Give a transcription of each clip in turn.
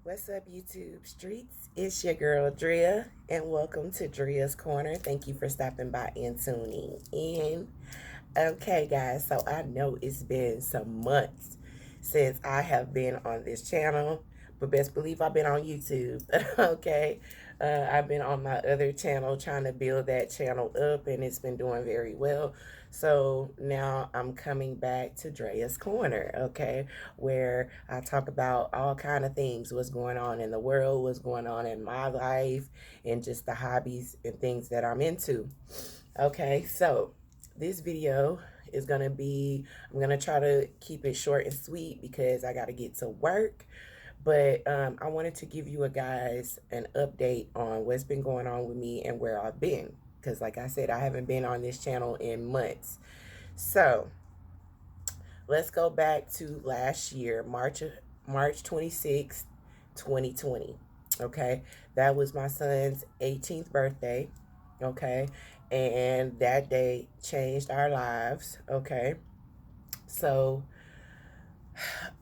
What's up, YouTube streets? It's your girl Drea, and welcome to Drea's Corner. Thank you for stopping by and tuning in. Okay, guys, so I know it's been some months since I have been on this channel, but best believe I've been on YouTube. Okay, I've been on my other channel trying to build that channel up, and it's been doing very well. So now I'm coming back to Drea's Corner, okay, where I talk about all kind of things, what's going on in the world, what's going on in my life, and just the hobbies and things that I'm into. Okay, so this video is gonna be, I'm gonna try to keep it short and sweet because I gotta get to work. But I wanted to give you guys an update on what's been going on with me and where I've been. Because like I said, I haven't been on this channel in months. So let's go back to last year, March 26th, 2020. Okay, that was my son's 18th birthday. Okay, and that day changed our lives. Okay, so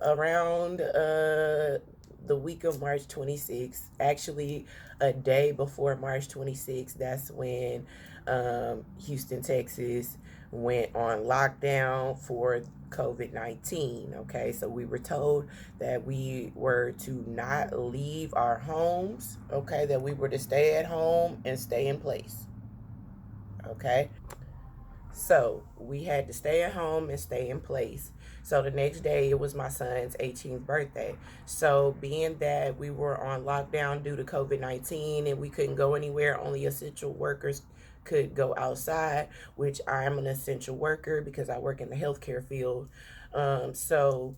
around the week of March 26th, actually a day before March 26th, that's when Houston, Texas went on lockdown for COVID-19. Okay, so we were told that we were to not leave our homes, okay, that we were to stay at home and stay in place. Okay, so we had to stay at home and stay in place. So the next day, it was my son's 18th birthday. So being that we were on lockdown due to COVID-19 and we couldn't go anywhere, only essential workers could go outside, which I'm an essential worker because I work in the healthcare field. So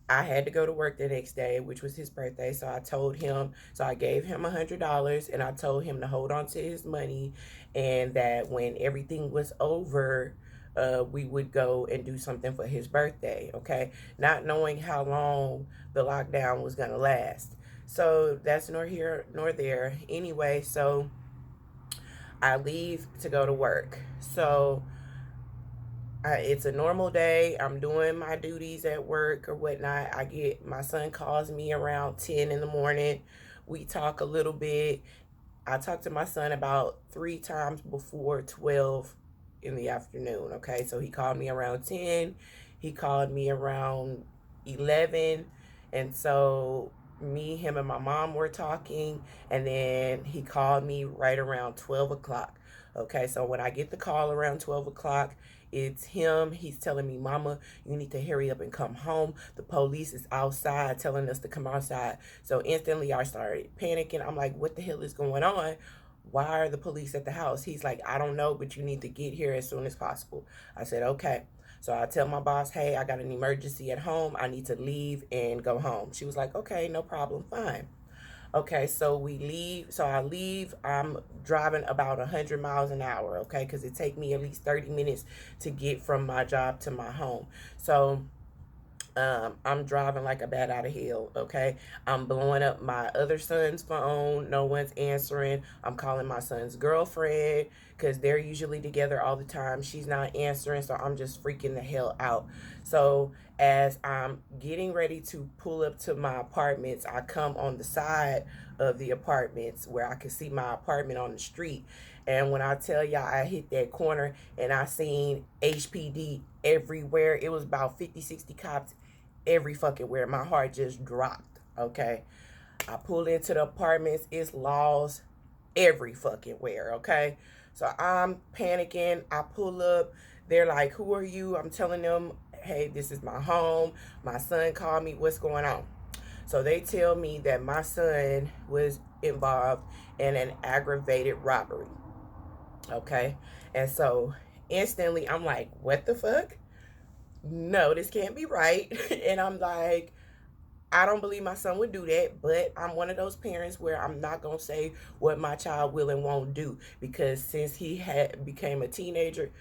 I had to go to work the next day, which was his birthday. So I told him, so I gave him $100 and I told him to hold on to his money and that when everything was over, we would go and do something for his birthday, okay? Not knowing how long the lockdown was going to last. So that's nor here nor there. Anyway, so I leave to go to work. So it's a normal day. I'm doing my duties at work or whatnot. My son calls me around 10 in the morning. We talk a little bit. I talked to my son about 3 times before 12 in the afternoon. Okay, so he called me around 10. He called me around 11. And so me, him, and my mom were talking. And then he called me right around 12 o'clock. Okay, so when I get the call around 12 o'clock, it's him. He's telling me, Mama, you need to hurry up and come home. The police is outside telling us to come outside. So instantly I started panicking. I'm like, what the hell is going on? Why are the police at the house? He's like, I don't know, but you need to get here as soon as possible. I said, okay. So I tell my boss, hey, I got an emergency at home. I need to leave and go home. She was like, okay, no problem, fine. Okay, so we leave. So I leave. I'm driving about 100 miles an hour, okay, because it take me at least 30 minutes to get from my job to my home. So I'm driving like a bat out of hell, okay? I'm blowing up my other son's phone. No one's answering. I'm calling my son's girlfriend because they're usually together all the time. She's not answering, so I'm just freaking the hell out. So as I'm getting ready to pull up to my apartments, I come on the side of the apartments where I can see my apartment on the street. And when I tell y'all I hit that corner and I seen HPD everywhere, it was about 50, 60 cops every fucking where. My heart just dropped, okay? I pulled into the apartments. It's laws every fucking where, okay? So I'm panicking. I pull up. They're like, who are you? I'm telling them, hey, this is my home. My son called me. What's going on? So they tell me that my son was involved in an aggravated robbery, okay? And so instantly I'm like, what the fuck? No, this can't be right. And I'm like, I don't believe my son would do that, but I'm one of those parents where I'm not going to say what my child will and won't do, because since he had became a teenager,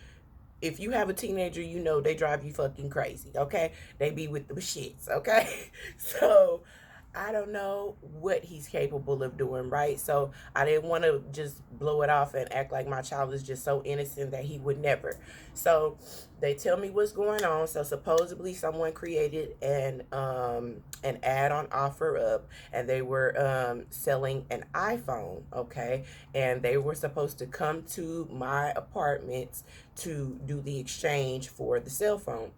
if you have a teenager, you know they drive you fucking crazy, okay? They be with the shits, okay? So I don't know what he's capable of doing, right? So I didn't want to just blow it off and act like my child is just so innocent that he would never. So they tell me what's going on. So supposedly someone created an ad on OfferUp, and they were selling an iPhone, okay? And they were supposed to come to my apartments to do the exchange for the cell phone.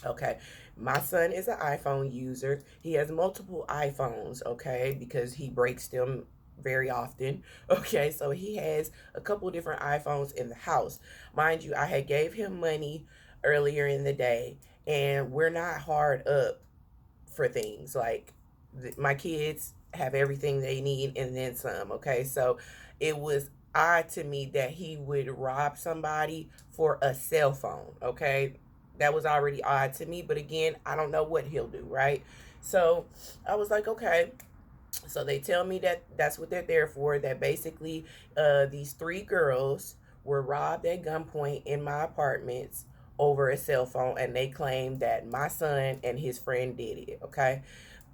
Okay, my son is an iPhone user. He has multiple iPhones, okay, because he breaks them very often. Okay, so he has a couple different iPhones in the house. Mind you, I had gave him money earlier in the day, and we're not hard up for things. Like my kids have everything they need and then some, okay? So it was odd to me that he would rob somebody for a cell phone, okay? That was already odd to me, but again, I don't know what he'll do, right? So I was like, okay. So they tell me that that's what they're there for. That basically, these three girls were robbed at gunpoint in my apartments over a cell phone, and they claim that my son and his friend did it. Okay.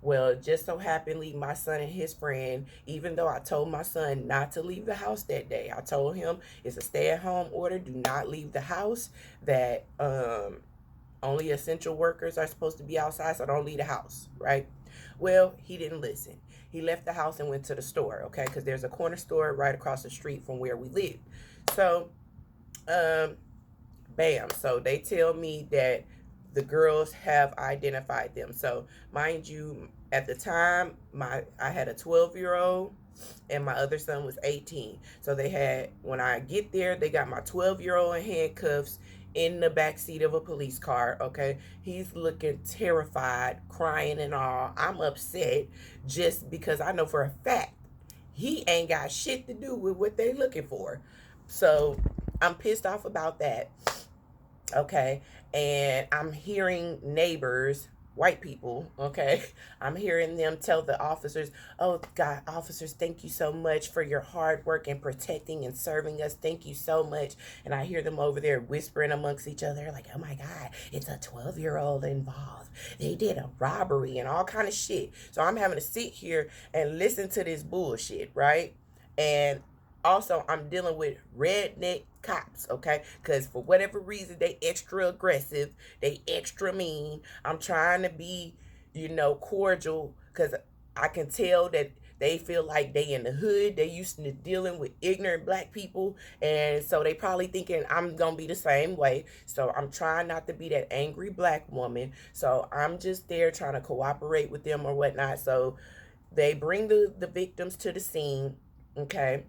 Well, just so happenly, my son and his friend, even though I told my son not to leave the house that day, I told him it's a stay-at-home order. Do not leave the house. That only essential workers are supposed to be outside, so don't leave the house, right? Well, he didn't listen. He left the house and went to the store, okay? Because there's a corner store right across the street from where we live. So, um, bam. So they tell me that the girls have identified them. So, mind you, at the time, I had a 12-year-old and my other son was 18. So they had, when I get there, they got my 12-year-old in handcuffs in the back seat of a police car, okay? He's looking terrified, crying and all. I'm upset just because I know for a fact he ain't got shit to do with what they looking for. So I'm pissed off about that, okay? And I'm hearing neighbors, white people, okay? I'm hearing them tell the officers, oh God, officers, thank you so much for your hard work and protecting and serving us. Thank you so much. And I hear them over there whispering amongst each other like, oh my God, it's a 12-year-old involved. They did a robbery and all kind of shit. So I'm having to sit here and listen to this bullshit, right? And also, I'm dealing with redneck cops, okay? Because for whatever reason, they extra aggressive, they extra mean. I'm trying to be, cordial because I can tell that they feel like they in the hood. They used to dealing with ignorant black people, and so they probably thinking I'm gonna be the same way. So I'm trying not to be that angry black woman. So I'm just there trying to cooperate with them or whatnot. So they bring the victims to the scene, okay?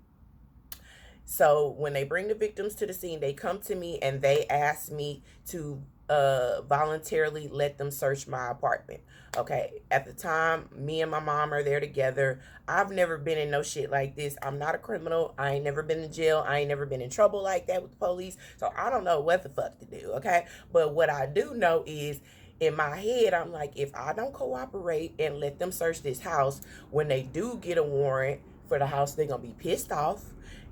So when they bring the victims to the scene, they come to me and they ask me to voluntarily let them search my apartment. Okay, at the time, me and my mom are there together. I've never been in no shit like this. I'm not a criminal. I ain't never been in jail. I ain't never been in trouble like that with the police. So I don't know what the fuck to do, okay? But what I do know is in my head, I'm like, if I don't cooperate and let them search this house, when they do get a warrant for the house, they're going to be pissed off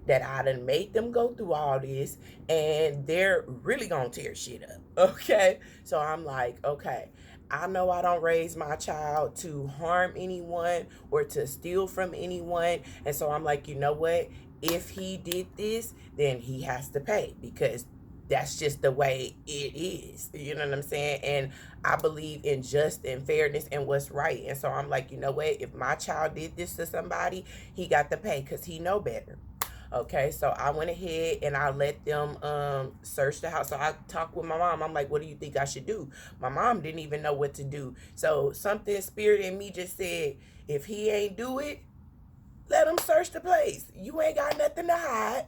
that I done made them go through all this, and they're really gonna tear shit up. Okay? So I'm like, okay, I know I don't raise my child to harm anyone or to steal from anyone. And so I'm like, you know what? If he did this, then he has to pay because that's just the way it is. You know what I'm saying? And I believe in just and fairness and what's right. And so I'm like, you know what? If my child did this to somebody, he got to pay because he know better. Okay, so I went ahead and I let them search the house. So I talked with my mom. I'm like, what do you think I should do? My mom didn't even know what to do. So something spirit in me just said, if he ain't do it, let him search the place. You ain't got nothing to hide.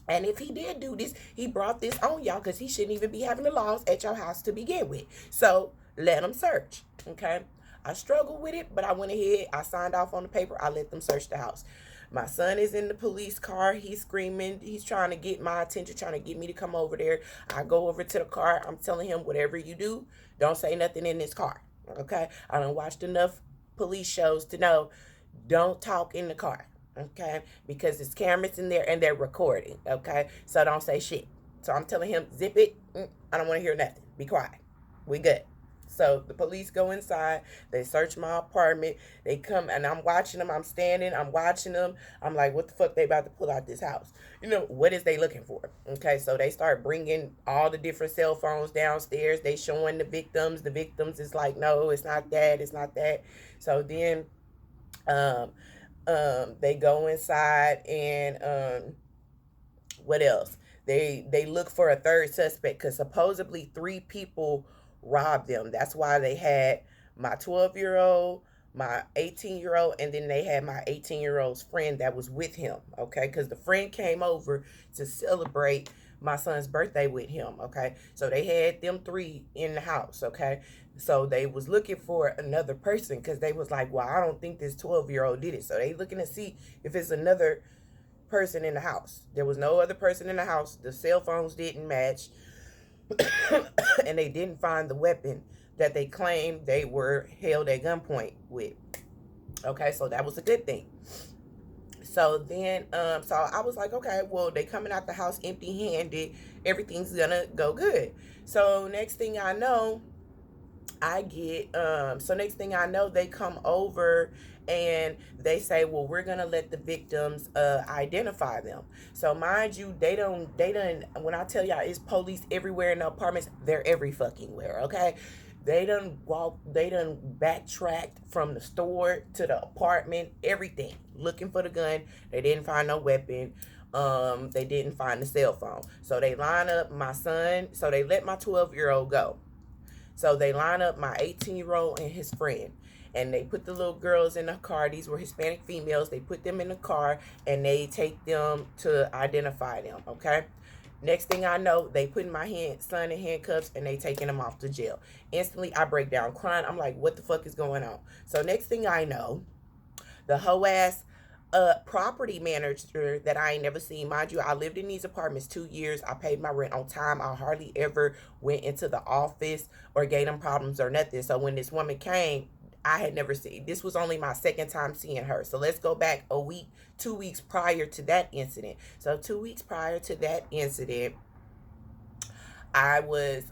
And if he did do this, he brought this on y'all because he shouldn't even be having the laws at your house to begin with. So let him search. Okay. I struggled with it, but I went ahead. I signed off on the paper. I let them search the house. My son is in the police car. He's screaming. He's trying to get my attention, trying to get me to come over there. I go over to the car. I'm telling him, whatever you do, don't say nothing in this car. Okay. I done watched enough police shows to know don't talk in the car. Okay. Because there's cameras in there and they're recording. Okay. So don't say shit. So I'm telling him, zip it. I don't want to hear nothing. Be quiet. We good. So the police go inside, they search my apartment, they come and I'm watching them, I'm standing, I'm watching them. I'm like, what the fuck they about to pull out this house? You know, what is they looking for? Okay, so they start bringing all the different cell phones downstairs. They showing the victims. The victims is like, no, it's not that, it's not that. So then um, they go inside and what else? They look for a third suspect because supposedly three people robbed them. That's why they had my 12-year-old, my 18-year-old, and then they had my 18-year-old's friend that was with him. Okay, because the friend came over to celebrate my son's birthday with him. Okay, so they had them three in the house. Okay, so they was looking for another person because they was like, well, I don't think this 12-year-old did it. So they looking to see if it's another person in the house. There was no other person in the house. The cell phones didn't match. And they didn't find the weapon that they claimed they were held at gunpoint with. Okay, so that was a good thing. So then, so I was like, okay, well, they coming out the house empty-handed. Everything's gonna go good. So next thing I know, next thing I know, they come over and they say, well, we're gonna let the victims identify them. So mind you, they don't when I tell y'all it's police everywhere in the apartments, they're every fucking where. Okay, they done backtracked from the store to the apartment, everything, looking for the gun. They didn't find no weapon. They didn't find the cell phone. So they line up my son. So they let my 12-year-old go. So they line up my 18-year-old and his friend. And they put the little girls in the car. These were Hispanic females. They put them in the car and they take them to identify them. Okay. Next thing I know, they put my son in handcuffs and they taking him off to jail. Instantly, I break down crying. I'm like, what the fuck is going on? So next thing I know, the hoe ass property manager that I ain't never seen. Mind you, I lived in these apartments 2 years. I paid my rent on time. I hardly ever went into the office or gave them problems or nothing. So when this woman came, I had never seen. This was only my second time seeing her. So let's go back a week, 2 weeks prior to that incident. So 2 weeks prior to that incident, I was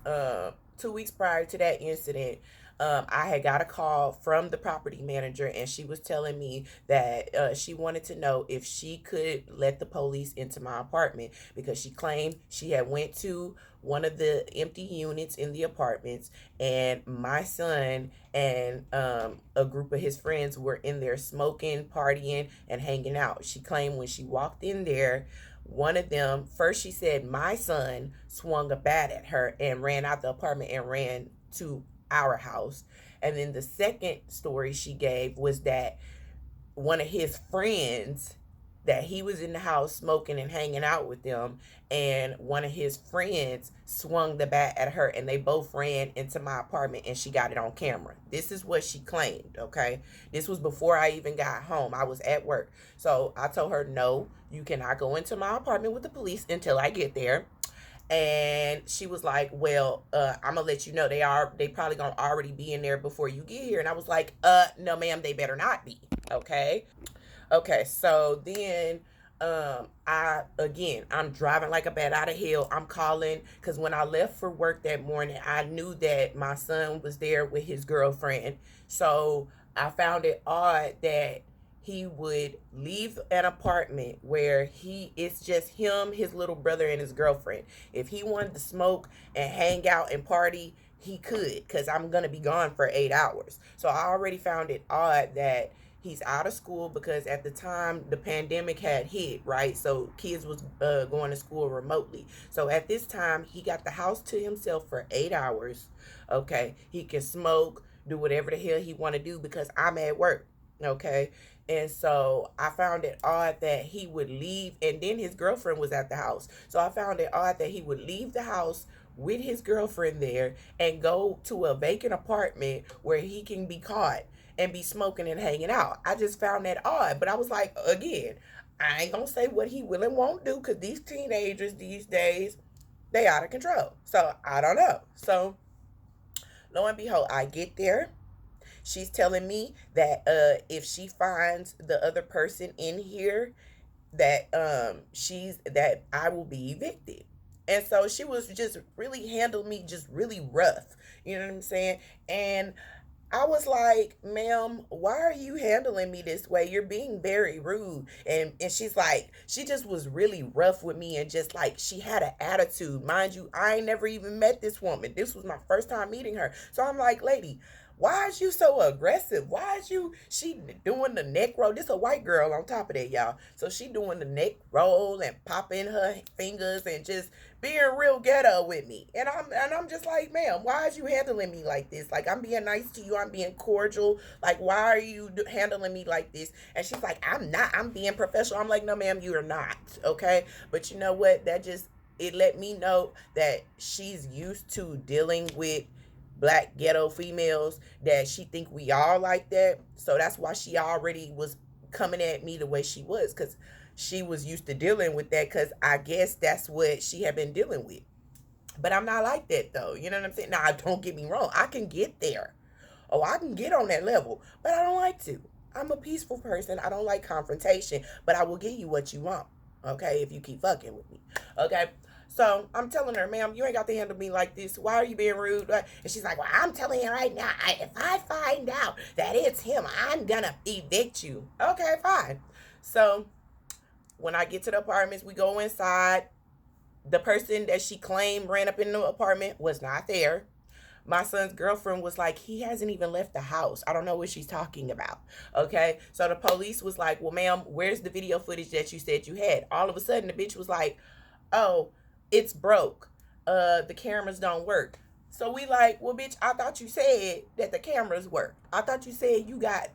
2 weeks prior to that incident. I had got a call from the property manager, and she was telling me that she wanted to know if she could let the police into my apartment because she claimed she had went to one of the empty units in the apartments, and my son and a group of his friends were in there smoking, partying, and hanging out. She claimed when she walked in there, one of them, first she said my son swung a bat at her and ran out the apartment and ran to our house. And then the second story she gave was that one of his friends, that he was in the house smoking and hanging out with them, and one of his friends swung the bat at her and they both ran into my apartment and she got it on camera. This is what she claimed. Okay, this was before I even got home. I was at work. So I told her, no, you cannot go into my apartment with the police until I get there. And she was like, well, I'm gonna let you know they probably gonna already be in there before you get here. And I was like, no ma'am, they better not be. Okay, so then I'm driving like a bat out of hell. I'm calling because when I left for work that morning, I knew that my son was there with his girlfriend. So I found it odd that he would leave an apartment where it's just him, his little brother, and his girlfriend. If he wanted to smoke and hang out and party, he could, because I'm gonna be gone for 8 hours. So I already found it odd that he's out of school because at the time the pandemic had hit, right? So kids was going to school remotely. So at this time he got the house to himself for 8 hours. Okay, he can smoke, do whatever the hell he want to do because I'm at work. Okay, and so I found it odd that he would leave, and then his girlfriend was at the house. So I found it odd that he would leave the house with his girlfriend there and go to a vacant apartment where he can be caught and be smoking and hanging out. I just found that odd. But I was like, again, I ain't gonna say what he will and won't do because these teenagers these days, they out of control. So I don't know. So lo and behold, I get there. She's telling me that if she finds the other person in here, that that I will be evicted. And so she was just really handling me just really rough. You know what I'm saying? And I was like, ma'am, why are you handling me this way? You're being very rude. And she's like, she just was really rough with me and just like she had an attitude. Mind you, I ain't never even met this woman. This was my first time meeting her. So I'm like, lady, why is you so aggressive? Why is you she doing the neck roll? This a white girl on top of that, y'all. So she doing the neck roll and popping her fingers and just being real ghetto with me. And I'm just like, ma'am, why is you handling me like this? Like I'm being nice to you, I'm being cordial. Like why are you handling me like this? And she's like, I'm not. I'm being professional. I'm like, no, ma'am, you are not. Okay, but you know what? That just it let me know that she's used to dealing with black ghetto females, that she think we all like that. So that's why she already was coming at me the way she was, because she was used to dealing with that, because I guess that's what she had been dealing with. But I'm not like that though. You know what I'm saying? Now, don't get me wrong. I can get there. Oh, I can get on that level, but I don't like to. I'm a peaceful person. I don't like confrontation, but I will give you what you want. Okay, if you keep fucking with me. Okay. So I'm telling her, ma'am, you ain't got to handle me like this. Why are you being rude? And she's like, well, I'm telling you right now, if I find out that it's him, I'm gonna evict you. Okay, fine. So when I get to the apartments, we go inside. The person that she claimed ran up in the apartment was not there. My son's girlfriend was like, he hasn't even left the house. I don't know what she's talking about. Okay. So the police was like, well, ma'am, where's the video footage that you said you had? All of a sudden, the bitch was like, oh, it's broke. The cameras don't work. So we like, well, bitch, I thought you said that the cameras work. I thought you said you got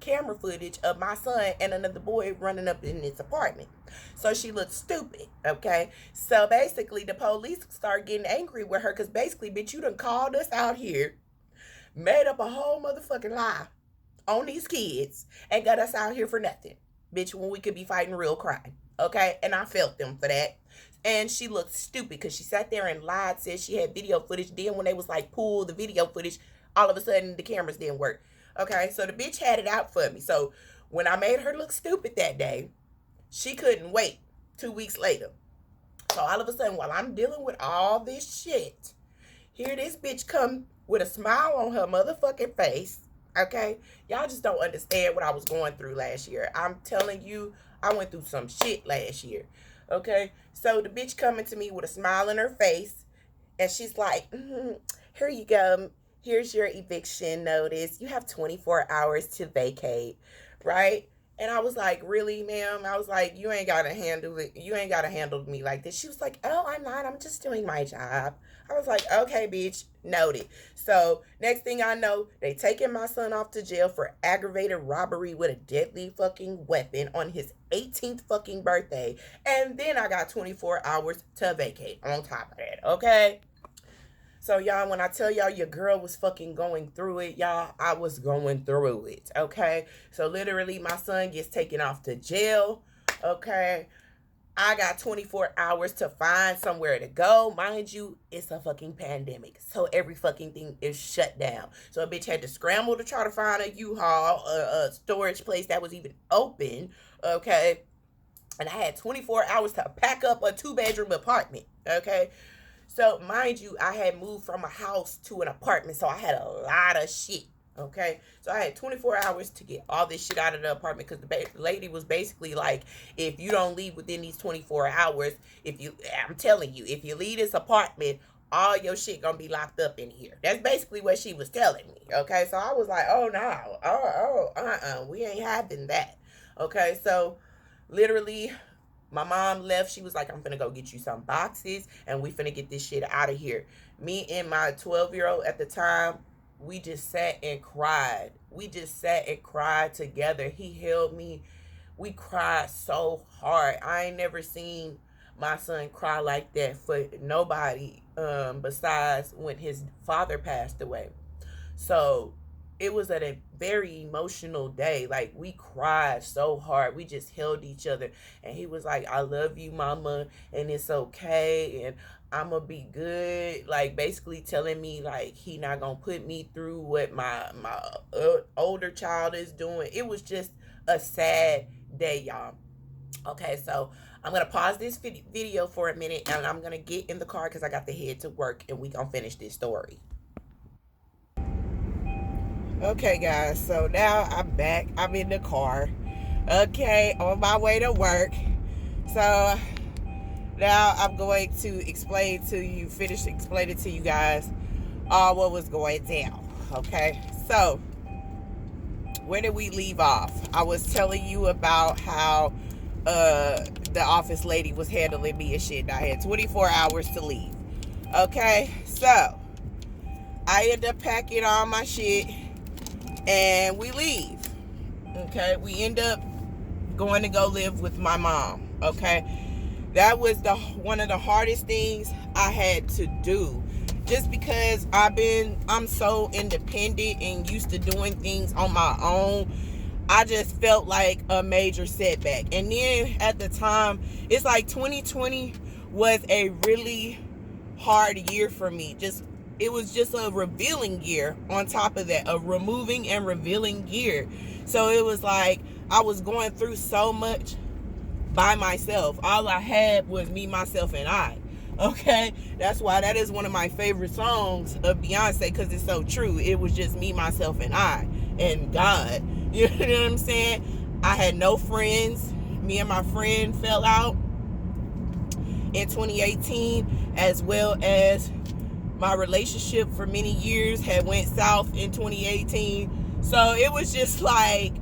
camera footage of my son and another boy running up in this apartment. So she looked stupid, okay? So basically, the police start getting angry with her because basically, bitch, you done called us out here, made up a whole motherfucking lie on these kids, and got us out here for nothing, bitch, when we could be fighting real crime, okay? And I felt them for that. And she looked stupid because she sat there and lied, said she had video footage. Then when they was like, pull the video footage, all of a sudden the cameras didn't work. Okay, so the bitch had it out for me. So when I made her look stupid that day, she couldn't wait 2 weeks later. So all of a sudden, while I'm dealing with all this shit, here this bitch come with a smile on her motherfucking face. Okay, y'all just don't understand what I was going through last year. I'm telling you, I went through some shit last year. Okay, so the bitch coming to me with a smile on her face, and she's like, here you go. Here's your eviction notice. You have 24 hours to vacate, right? And I was like, really, ma'am? I was like, you ain't gotta handle it. You ain't gotta handle me like this. She was like, oh, I'm not. I'm just doing my job. I was like, okay, bitch, noted. So next thing I know, they taking my son off to jail for aggravated robbery with a deadly fucking weapon on his 18th fucking birthday. And then I got 24 hours to vacate on top of that, okay? So y'all, when I tell y'all your girl was fucking going through it, y'all, I was going through it, okay? So literally my son gets taken off to jail, okay? I got 24 hours to find somewhere to go. Mind you, it's a fucking pandemic. So every fucking thing is shut down. So a bitch had to scramble to try to find a U-Haul, a storage place that was even open, okay? And I had 24 hours to pack up a 2-bedroom apartment, okay? So, mind you, I had moved from a house to an apartment, so I had a lot of shit. Okay, so I had 24 hours to get all this shit out of the apartment because the lady was basically like, if you don't leave within these 24 hours, I'm telling you, if you leave this apartment, all your shit gonna be locked up in here. That's basically what she was telling me. Okay, so I was like, oh no, we ain't having that. Okay, so literally my mom left. She was like, I'm finna go get you some boxes and we finna get this shit out of here. Me and my 12-year-old at the time, we just sat and cried. We just sat and cried together. He held me. We cried so hard. I ain't never seen my son cry like that for nobody besides when his father passed away. So it was a very emotional day. Like we cried so hard. We just held each other. And he was like, I love you, mama, and it's okay. And I'm gonna be good. Like basically telling me like he not gonna put me through what my older child is doing. It was just a sad day, y'all. Okay, so I'm gonna pause this video for a minute, and I'm gonna get in the car because I got to head to work, and we gonna finish this story. Okay, guys, so now I'm back. I'm in the car. Okay, on my way to work. So now I'm going to finish explaining to you guys all what was going down. Okay, so where did we leave off? I was telling you about how the office lady was handling me and shit, and I had 24 hours to leave. Okay, so I end up packing all my shit and we leave. Okay, we end up going to go live with my mom. Okay, that was one of the hardest things I had to do, just because I'm so independent and used to doing things on my own. I just felt like a major setback. And then at the time, it's like 2020 was a really hard year for me. It was just a revealing year on top of that, a removing and revealing year. So it was like I was going through so much by myself. All I had was me, myself, and I. Okay, that's why that is one of my favorite songs of Beyonce, because it's so true. It was just me, myself, and I, and God. You know what I'm saying? I had no friends. Me and my friend fell out in 2018, as well as my relationship for many years had went south in 2018. So it was just like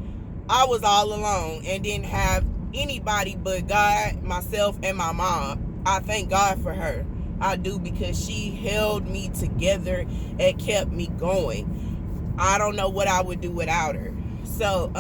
I was all alone and didn't have anybody but God, myself, and my mom. I thank God for her. I do, because she held me together and kept me going. I don't know what I would do without her. So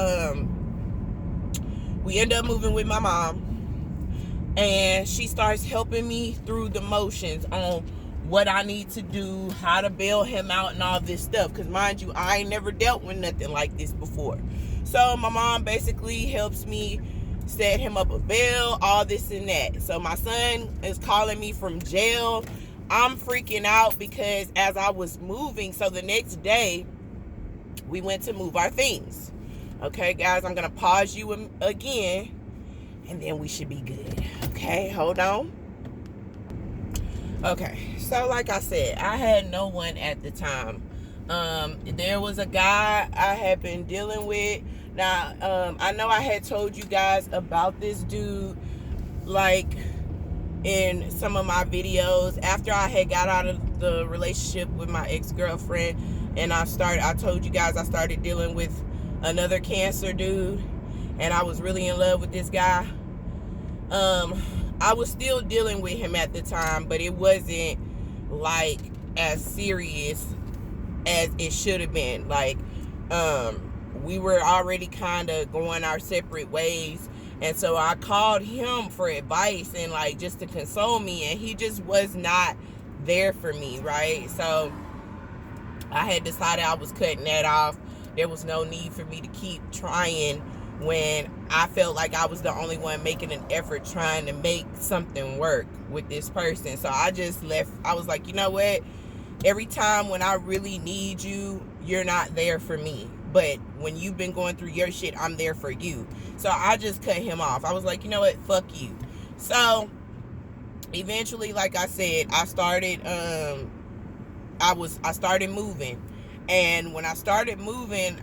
we end up moving with my mom, and she starts helping me through the motions on what I need to do, how to bail him out, and all this stuff. Because mind you, I ain't never dealt with nothing like this before. So my mom basically helps me set him up a bail, all this and that. So my son is calling me from jail. I'm freaking out because as I was moving, so the next day we went to move our things. Okay, guys, I'm going to pause you again, and then we should be good. Okay, hold on. Okay, so like I said, I had no one at the time. There was a guy I had been dealing with. Now, I know I had told you guys about this dude, like, in some of my videos. After I had got out of the relationship with my ex-girlfriend, and I told you guys I started dealing with another cancer dude, and I was really in love with this guy. I was still dealing with him at the time, but it wasn't like as serious as it should have been. Like, we were already kind of going our separate ways, and so I called him for advice and like just to console me, and he just was not there for me, right? So I had decided I was cutting that off. There was no need for me to keep trying when I felt like I was the only one making an effort trying to make something work with this person. So I just left. I was like, you know what? Every time when I really need you, you're not there for me. But when you've been going through your shit, I'm there for you. So I just cut him off. I was like, you know what? Fuck you. So eventually, like I said, I started moving. And when I started moving,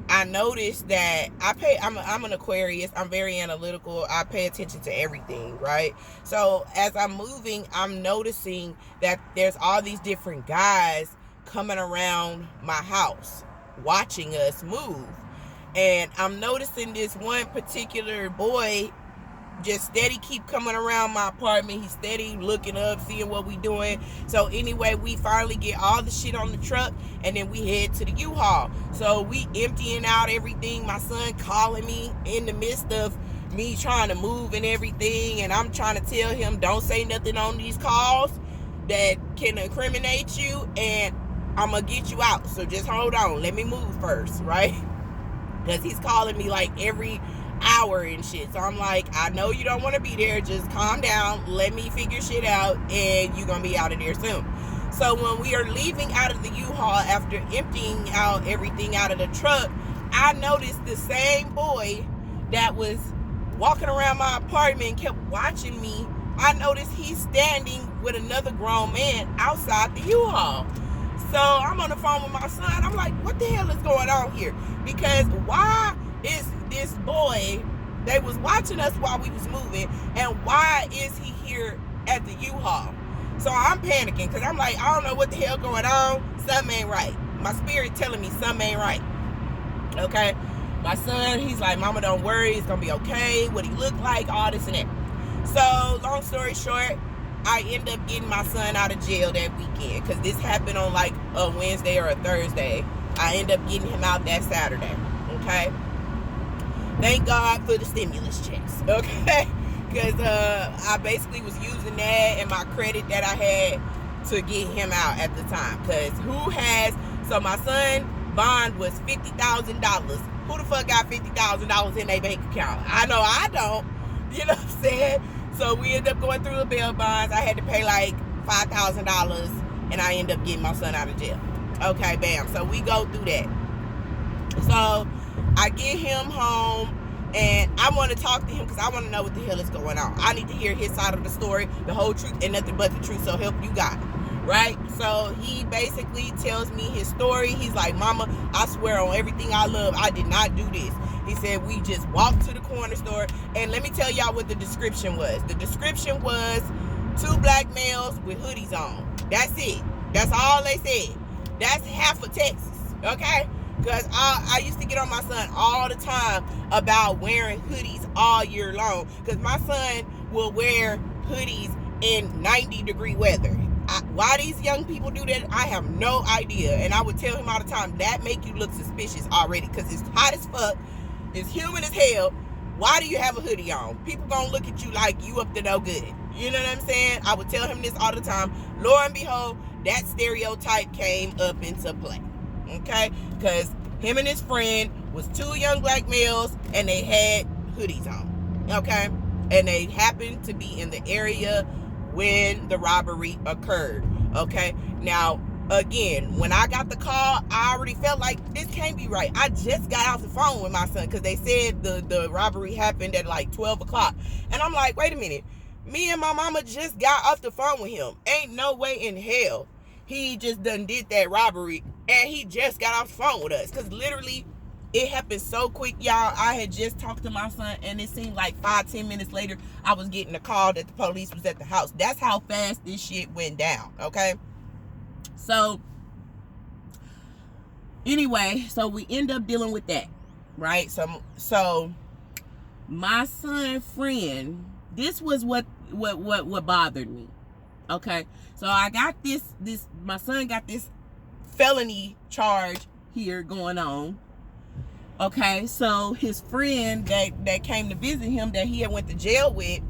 I noticed that I'm an Aquarius. I'm very analytical. I pay attention to everything, right? So as I'm moving, I'm noticing that there's all these different guys coming around my house, watching us move. And I'm noticing this one particular boy just steady keep coming around my apartment. He's steady looking up, seeing what we doing. So anyway, we finally get all the shit on the truck, and then we head to the U-Haul. So we emptying out everything. My son calling me in the midst of me trying to move and everything, and I'm trying to tell him, don't say nothing on these calls that can incriminate you, and I'm gonna get you out. So just hold on, let me move first, right? Because he's calling me like every hour and shit. So I'm like, I know you don't want to be there. Just calm down. Let me figure shit out, and you're going to be out of there soon. So when we are leaving out of the U-Haul after emptying out everything out of the truck, I noticed the same boy that was walking around my apartment and kept watching me, I noticed he's standing with another grown man outside the U-Haul. So I'm on the phone with my son. I'm like, what the hell is going on here? Because why is this boy, they was watching us while we was moving, and why is he here at the U-Haul? So I'm panicking because I'm like, I don't know what the hell going on. Something ain't right. My spirit telling me something ain't right. Okay? My son, he's like, Mama, don't worry. It's going to be okay. What he look like, all this and that. So, long story short, I end up getting my son out of jail that weekend because this happened on like a Wednesday or a Thursday. I end up getting him out that Saturday. Okay? Thank God for the stimulus checks. Okay? Because I basically was using that and my credit that I had to get him out at the time. Because so my son bond was $50,000. Who the fuck got $50,000 in their bank account? I know I don't. You know what I'm saying? So we end up going through the bail bonds. I had to pay like $5,000 and I end up getting my son out of jail. Okay, bam. So we go through that. So I get him home and I want to talk to him because I want to know what the hell is going on. I need to hear his side of the story, the whole truth and nothing but the truth, so help you God. Right? So he basically tells me his story. He's like, Mama, I swear on everything I love, I did not do this. He said, we just walked to the corner store. And let me tell y'all what the description was. The description was 2 black males with hoodies on. That's it. That's all they said. That's half of Texas. Okay? Because I used to get on my son all the time about wearing hoodies all year long. Because my son will wear hoodies in 90-degree weather. Why these young people do that, I have no idea. And I would tell him all the time, that make you look suspicious already. Because it's hot as fuck. It's humid as hell. Why do you have a hoodie on? People gonna look at you like you up to no good. You know what I'm saying? I would tell him this all the time. Lo and behold, that stereotype came up into play. Okay? Because him and his friend was 2 young black males and they had hoodies on. Okay? And they happened to be in the area when the robbery occurred. Okay? Now, again, when I got the call, I already felt like this can't be right. I just got off the phone with my son because they said the robbery happened at like 12 o'clock. And I'm like, wait a minute. Me and my mama just got off the phone with him. Ain't no way in hell he just done did that robbery and he just got off the phone with us. Because literally, it happened so quick, y'all. I had just talked to my son and it seemed like 5-10 minutes later, I was getting a call that the police was at the house. That's how fast this shit went down, okay? So, anyway, so we end up dealing with that, right? So my son's friend, this was what bothered me, okay? So I got my son got this felony charge here going on, okay? So his friend that came to visit him that he had went to jail with,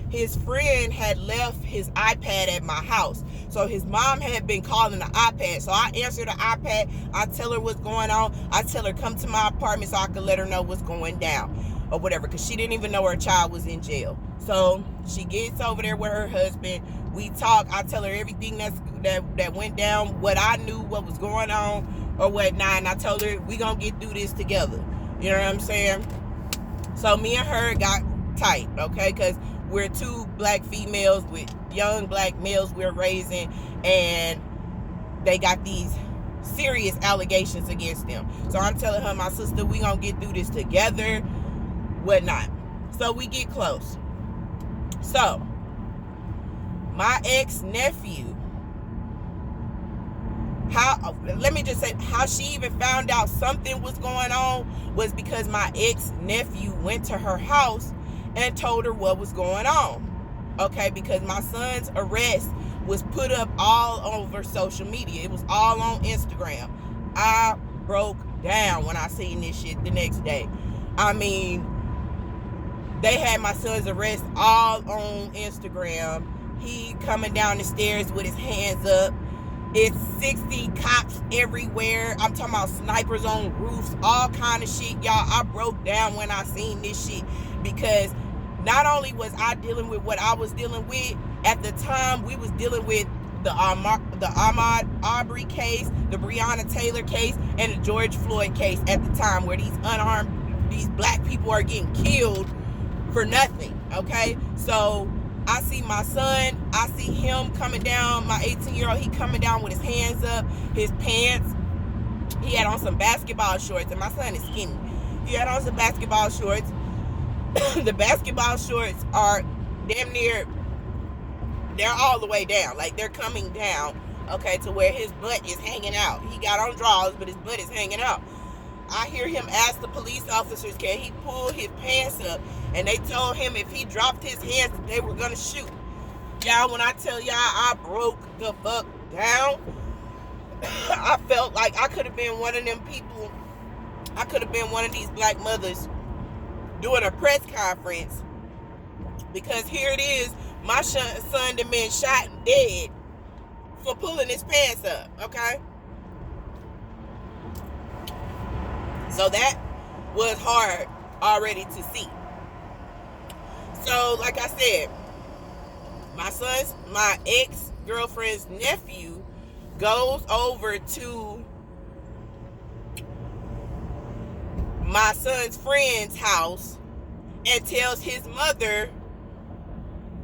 his friend had left his iPad at my house. So his mom had been calling the iPad. So I answer the iPad. I tell her what's going on. I tell her come to my apartment so I could let her know what's going down or whatever. Because she didn't even know her child was in jail. So she gets over there with her husband. We talk. I tell her everything that went down, what I knew, what was going on or whatnot. And I told her we going to get through this together. You know what I'm saying? So me and her got tight, okay? Because we're 2 black females with young black males we're raising, and they got these serious allegations against them. So I'm telling her, my sister, we gonna get through this together, whatnot. So we get close. So my ex-nephew, let me just say, how she even found out something was going on was because my ex-nephew went to her house and told her what was going on. Okay, because my son's arrest was put up all over social media. It was all on Instagram. I broke down when I seen this shit the next day. I mean, they had my son's arrest all on Instagram. He coming down the stairs with his hands up. It's 60 cops everywhere. I'm talking about snipers on roofs, all kind of shit, y'all. I broke down when I seen this shit because not only was I dealing with what I was dealing with, at the time we was dealing with the Ahmaud Arbery case, the Breonna Taylor case, and the George Floyd case at the time, where these black people are getting killed for nothing, okay? So I see my son, I see him coming down, my 18-year-old, he coming down with his hands up, his pants, he had on some basketball shorts, and my son is skinny. He had on some basketball shorts. The basketball shorts are damn near, they're all the way down, like they're coming down, okay, to where his butt is hanging out. He got on drawers, but his butt is hanging out. I hear him ask the police officers, can he pull his pants up? And they told him if he dropped his hands, they were gonna shoot. Y'all, when I tell y'all I broke the fuck down, I felt like I could have been one of them people. I could have been one of these black mothers doing a press conference, because here it is, my son done been shot and dead for pulling his pants up, okay? So that was hard already to see. So, like I said, my ex-girlfriend's nephew goes over to my son's friend's house and tells his mother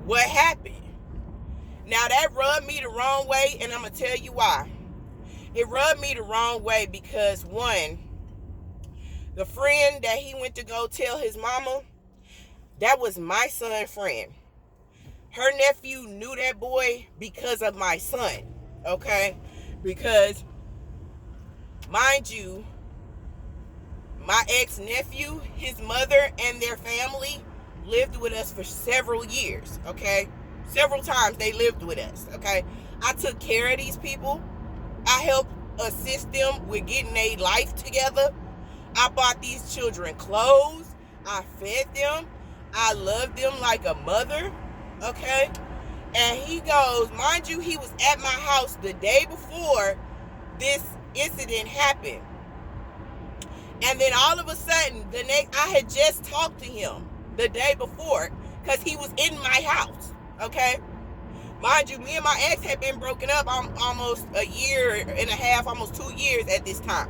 what happened. Now, that rubbed me the wrong way, and I'm going to tell you why. It rubbed me the wrong way because, one, the friend that he went to go tell his mama, that was my son's friend. Her nephew knew that boy because of my son, okay? Because, mind you, my ex-nephew, his mother, and their family lived with us for several years, okay? Several times they lived with us, okay? I took care of these people. I helped assist them with getting their life together. I bought these children clothes. I fed them. I loved them like a mother, okay? And he goes, mind you, he was at my house the day before this incident happened. And then all of a sudden, I had just talked to him the day before because he was in my house, okay? Mind you, me and my ex had been broken up almost a year and a half, almost 2 years at this time.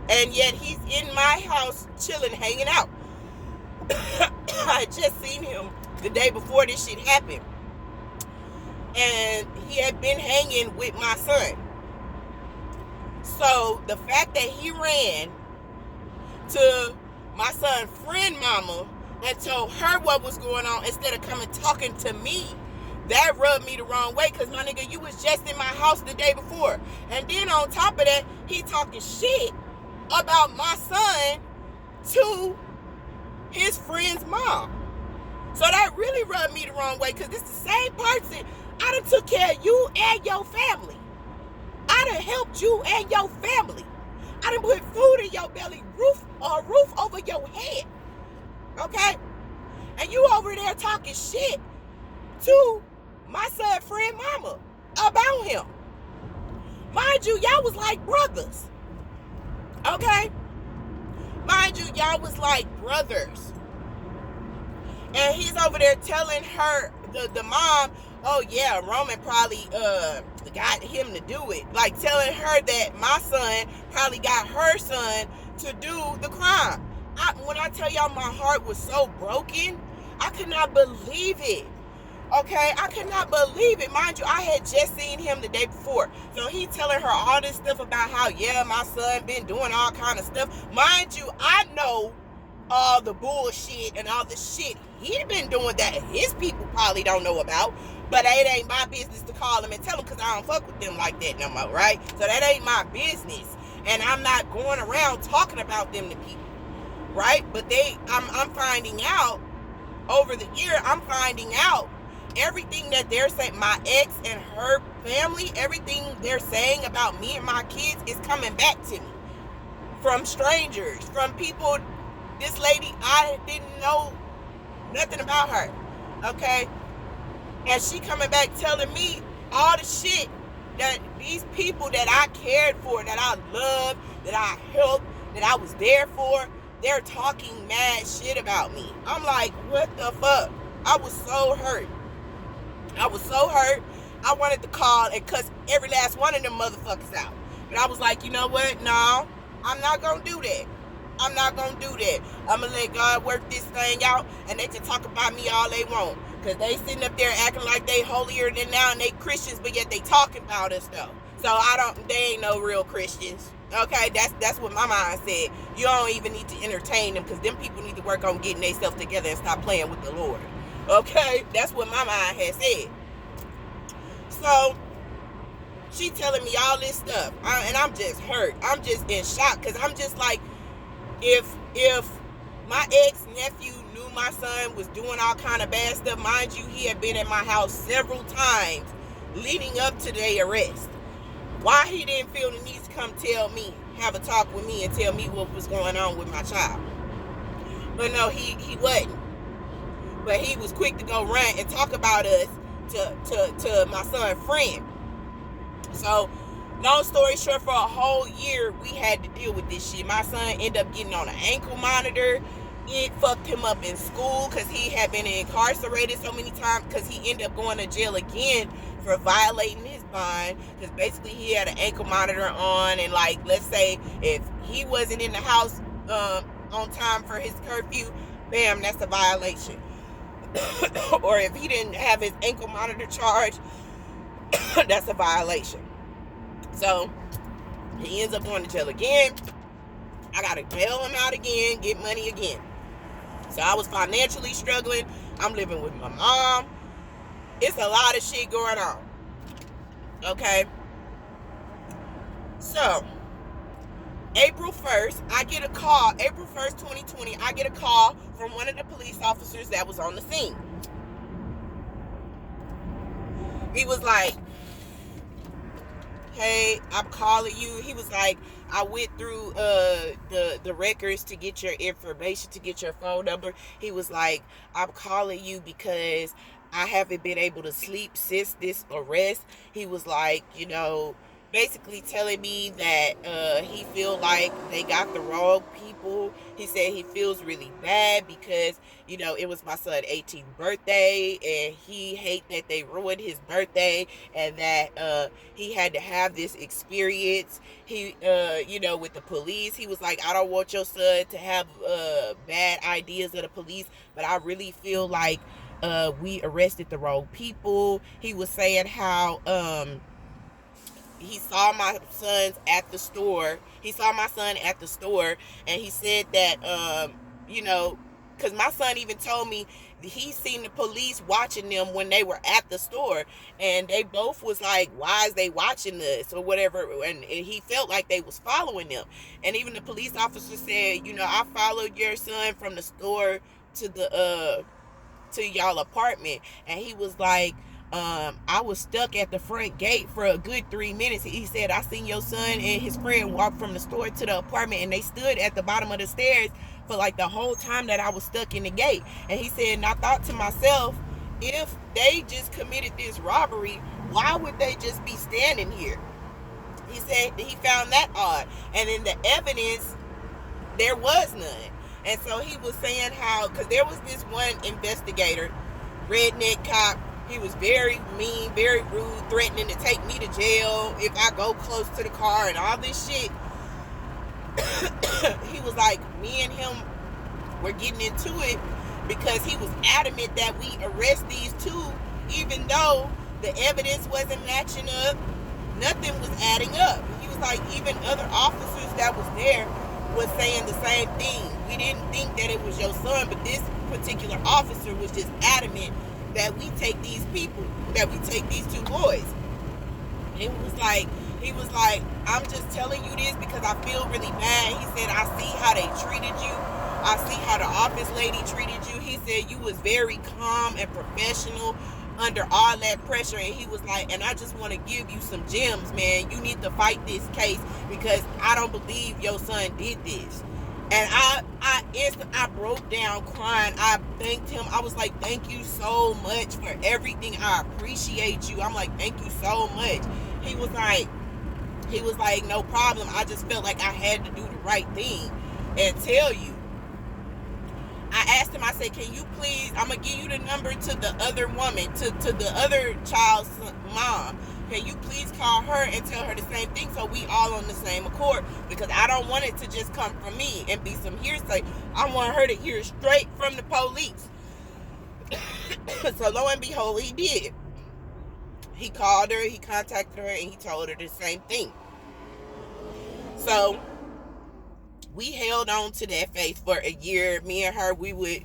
And yet he's in my house chilling, hanging out. I had just seen him the day before this shit happened. And he had been hanging with my son. So the fact that he ran to my son's friend mama and told her what was going on instead of coming talking to me, that rubbed me the wrong way, because my nigga, you was just in my house the day before. And then on top of that, he talking shit about my son to his friend's mom. So that really rubbed me the wrong way, because it's the same person. I done took care of you and your family. I done helped you and your family. I done put food in your belly, roof over your head. Okay? And you over there talking shit to my son's friend mama about him. Mind you, y'all was like brothers. Okay? Mind you, y'all was like brothers. And he's over there telling her, the mom, oh yeah, Roman probably got him to do it. Like telling her that my son probably got her son to do the crime. When I tell y'all my heart was so broken, I could not believe it. Okay, I could not believe it. Mind you, I had just seen him the day before. So he telling her all this stuff about how, yeah, my son been doing all kind of stuff. Mind you, I know all the bullshit and all the shit he been doing that his people probably don't know about. But it ain't my business to call him and tell him, because I don't fuck with them like that no more, right? So that ain't my business. And I'm not going around talking about them to people, right? But I'm finding out over the year, I'm finding out everything that they're saying, my ex and her family, everything they're saying about me and my kids is coming back to me from strangers, from people. This lady, I didn't know nothing about her, okay? And she coming back telling me all the shit that these people that I cared for, that I loved, that I helped, that I was there for, they're talking mad shit about me. I'm like, what the fuck? I was so hurt. I was so hurt. I wanted to call and cuss every last one of them motherfuckers out. But I was like, you know what? No, I'm not going to do that. I'm not going to do that. I'm going to let God work this thing out, and they can talk about me all they want. Because they sitting up there acting like they holier than now, and they Christians, but yet they talking about us, though. So they ain't no real Christians. Okay, that's what my mind said. You don't even need to entertain them, because them people need to work on getting themselves together and stop playing with the Lord. Okay, that's what my mind has said. So she telling me all this stuff, and I'm just hurt. I'm just in shock, because I'm just like, if my ex-nephew knew my son was doing all kind of bad stuff, mind you, he had been at my house several times leading up to their arrest. Why he didn't feel the need to come tell me, have a talk with me and tell me what was going on with my child. But no, he wasn't. But he was quick to go run and talk about us to my son's friend. So, long story short, for a whole year, we had to deal with this shit. My son ended up getting on an ankle monitor. It fucked him up in school because he had been incarcerated so many times, because he ended up going to jail again for violating his bond, because basically he had an ankle monitor on, and like, let's say if he wasn't in the house on time for his curfew, bam, that's a violation. Or if he didn't have his ankle monitor charged, that's a violation. So he ends up going to jail again. I gotta bail him out again, get money again. So I was financially struggling. I'm living with my mom. It's a lot of shit going on. Okay. So April 1st, I get a call. April 1st, 2020, I get a call from one of the police officers that was on the scene. He was like, hey, I'm calling you. He was like, I went through the records to get your information, to get your phone number. He was like, I'm calling you because I haven't been able to sleep since this arrest. He was like, basically telling me that he feel like they got the wrong people. He said he feels really bad because, it was my son's 18th birthday, and he hate that they ruined his birthday, and that he had to have this experience. He, with the police, he was like, I don't want your son to have bad ideas of the police, but I really feel like we arrested the wrong people. He was saying how he saw my son at the store. And he said that, because my son even told me he seen the police watching them when they were at the store, and they both was like, why is they watching us or whatever, and he felt like they was following them. And even the police officer said, I followed your son from the store to y'all apartment, and he was like, I was stuck at the front gate for a good 3 minutes. He said, I seen your son and his friend walk from the store to the apartment, and they stood at the bottom of the stairs for like the whole time that I was stuck in the gate. And he said, and I thought to myself, if they just committed this robbery, why would they just be standing here? He said he found that odd. And in the evidence, there was none. And so he was saying how, because there was this one investigator, redneck cop. He was very mean, very rude, threatening to take me to jail if I go close to the car and all this shit. He was like, me and him were getting into it because he was adamant that we arrest these two, even though the evidence wasn't matching up. Nothing was adding up. He was like, even other officers that was there was saying the same thing. We didn't think that it was your son, but this particular officer was just adamant that we take these people, that we take these two boys. He was like, I'm just telling you this because I feel really bad. He said, I see how they treated you. I see how the office lady treated you. He said you was very calm and professional under all that pressure. And he was like, and I just want to give you some gems, man. You need to fight this case because I don't believe your son did this. And I broke down crying. I thanked him. I was like, thank you so much for everything. I appreciate you. I'm like, thank you so much. He was like, no problem. I just felt like I had to do the right thing and tell you. I asked him, I said, can you please, I'm going to give you the number to the other woman, to the other child's mom. can you please call her and tell her the same thing so we all on the same accord? Because I don't want it to just come from me and be some hearsay. I want her to hear it straight from the police. So lo and behold, he did. He called her, he contacted her, and he told her the same thing. So we held on to that faith for a year. Me and her, we would,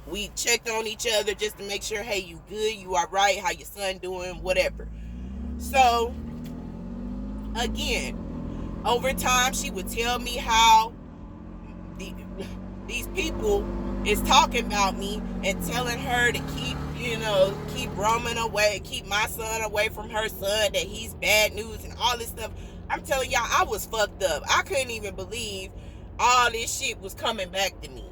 we checked on each other just to make sure, hey, you good, you all right, how your son doing, whatever. So, again, over time, she would tell me how these people is talking about me and telling her to keep roaming away, keep my son away from her son, that he's bad news and all this stuff. I'm telling y'all, I was fucked up. I couldn't even believe all this shit was coming back to me.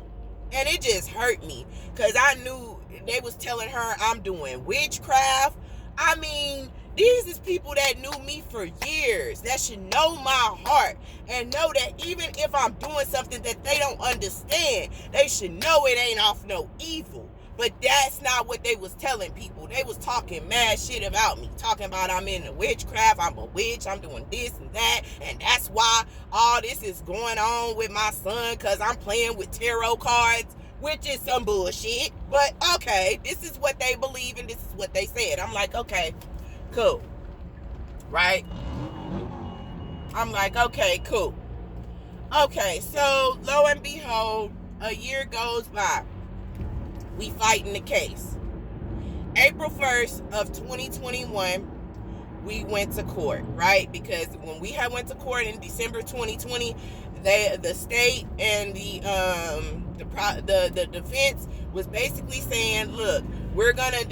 And it just hurt me because I knew they was telling her I'm doing witchcraft. I mean, these is people that knew me for years, that should know my heart and know that even if I'm doing something that they don't understand, they should know it ain't off no evil. But that's not what they was telling people. They was talking mad shit about me. Talking about I'm in the witchcraft, I'm a witch, I'm doing this and that. And that's why all this is going on with my son, because I'm playing with tarot cards, which is some bullshit. But okay, this is what they believe and this is what they said. I'm like, okay, cool. Right? I'm like, okay, cool. Okay, so lo and behold, a year goes by. We fighting the case. April 1st of 2021, we went to court, right? Because when we had went to court in December 2020, the state and the defense was basically saying, look, we're gonna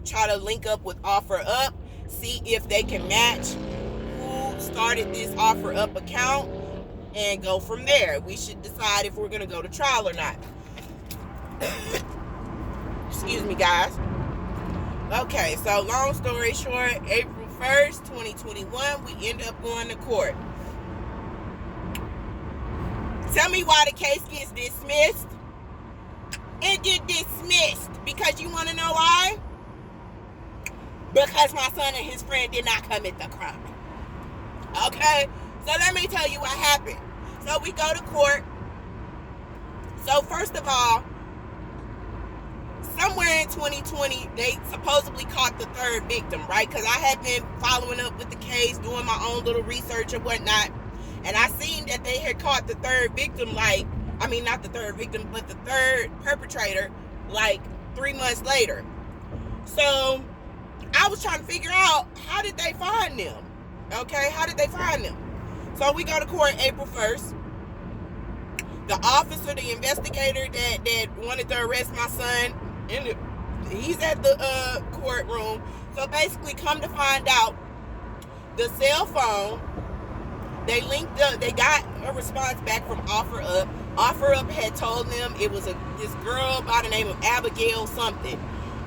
try to link up with OfferUp, see if they can match who started this OfferUp account, and go from there. We should decide if we're gonna go to trial or not. Excuse me, guys. Okay, so long story short, April 1st, 2021, we end up going to court. Tell me why the case gets dismissed. It get dismissed because you want to know why? Because my son and his friend did not commit the crime. Okay? So let me tell you what happened. So we go to court. So first of all, somewhere in 2020, they supposedly caught the third victim, right? Because I had been following up with the case, doing my own little research and whatnot. And I seen that they had caught the third victim, not the third victim, but the third perpetrator, 3 months later. So I was trying to figure out, how did they find them? Okay, how did they find them? So we go to court April 1st. The officer, the investigator that wanted to arrest my son, he's at the courtroom. So basically, come to find out, the cell phone, they linked up, they got a response back from OfferUp. OfferUp had told them it was this girl by the name of Abigail something.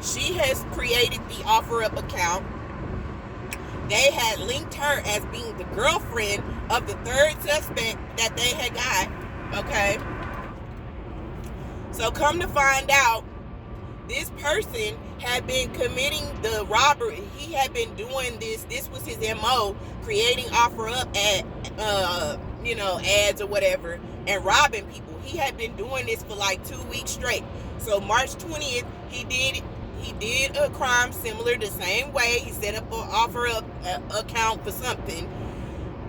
She has created the OfferUp account. They had linked her as being the girlfriend of the third suspect that they had got. Okay? So come to find out, this person had been committing the robbery. He had been doing this. This was his MO, creating OfferUp ads or whatever, and robbing people. He had been doing this for 2 weeks straight. So March 20th, he did a crime similar the same way. He set up an OfferUp account for something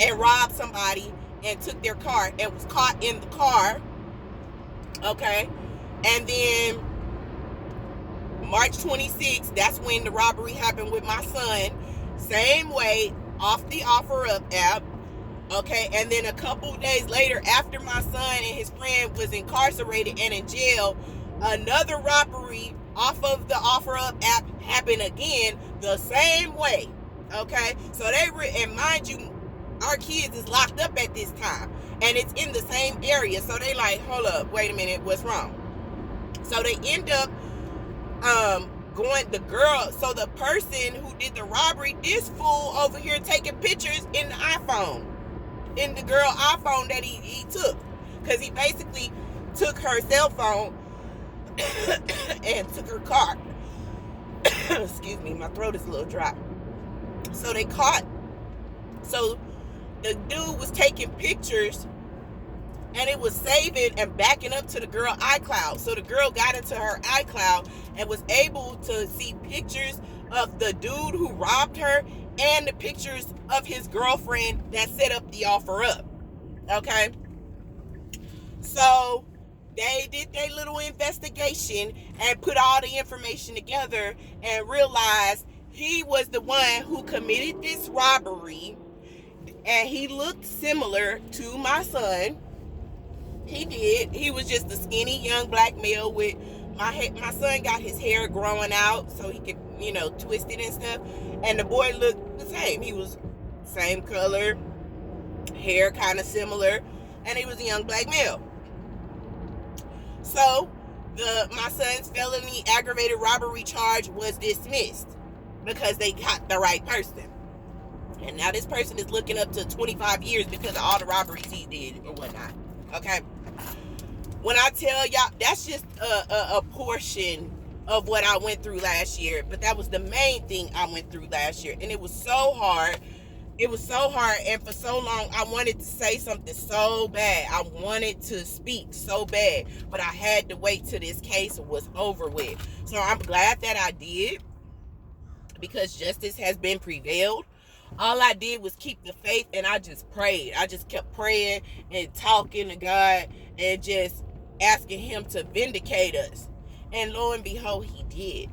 and robbed somebody and took their car and was caught in the car. Okay? And then March 26th, that's when the robbery happened with my son. Same way, off the OfferUp app. Okay, and then a couple days later, after my son and his friend was incarcerated and in jail, another robbery off of the OfferUp app happened again the same way. Okay, so and mind you, our kids is locked up at this time, and it's in the same area. So they hold up, wait a minute, what's wrong? So they end up so the person who did the robbery, this fool over here taking pictures in the iPhone, in the girl iPhone that he took, because he basically took her cell phone and took her car. Excuse me, my throat is a little dry. So the dude was taking pictures, and it was saving and backing up to the girl iCloud. So the girl got into her iCloud and was able to see pictures of the dude who robbed her and the pictures of his girlfriend that set up the offer up. Okay? So they did their little investigation and put all the information together and realized he was the one who committed this robbery, and he looked similar to my son. He did. He was just a skinny young black male with my son got his hair growing out so he could, twist it and stuff. And the boy looked the same. He was same color, hair kind of similar, and he was a young black male. So my son's felony aggravated robbery charge was dismissed because they got the right person. And now this person is looking up to 25 years because of all the robberies he did or whatnot. Okay? When I tell y'all, that's just a portion of what I went through last year. But that was the main thing I went through last year. And it was so hard. It was so hard. And for so long, I wanted to say something so bad. I wanted to speak so bad. But I had to wait till this case was over with. So I'm glad that I did, because justice has been prevailed. All I did was keep the faith, and I just prayed. I just kept praying and talking to God and just asking him to vindicate us. And lo and behold, he did.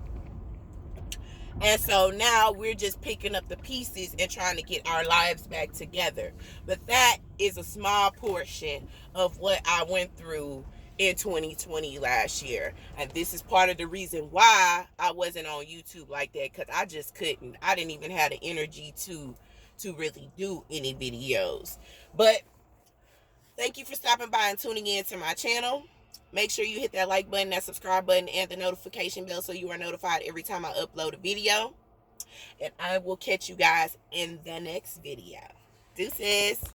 And so now we're just picking up the pieces and trying to get our lives back together. But that is a small portion of what I went through in 2020 last year. And this is part of the reason why I wasn't on YouTube like that, because I just couldn't. I didn't even have the energy to really do any videos. But thank you for stopping by and tuning in to my channel. Make sure you hit that like button, that subscribe button, and the notification bell so you are notified every time I upload a video. And I will catch you guys in the next video. Deuces.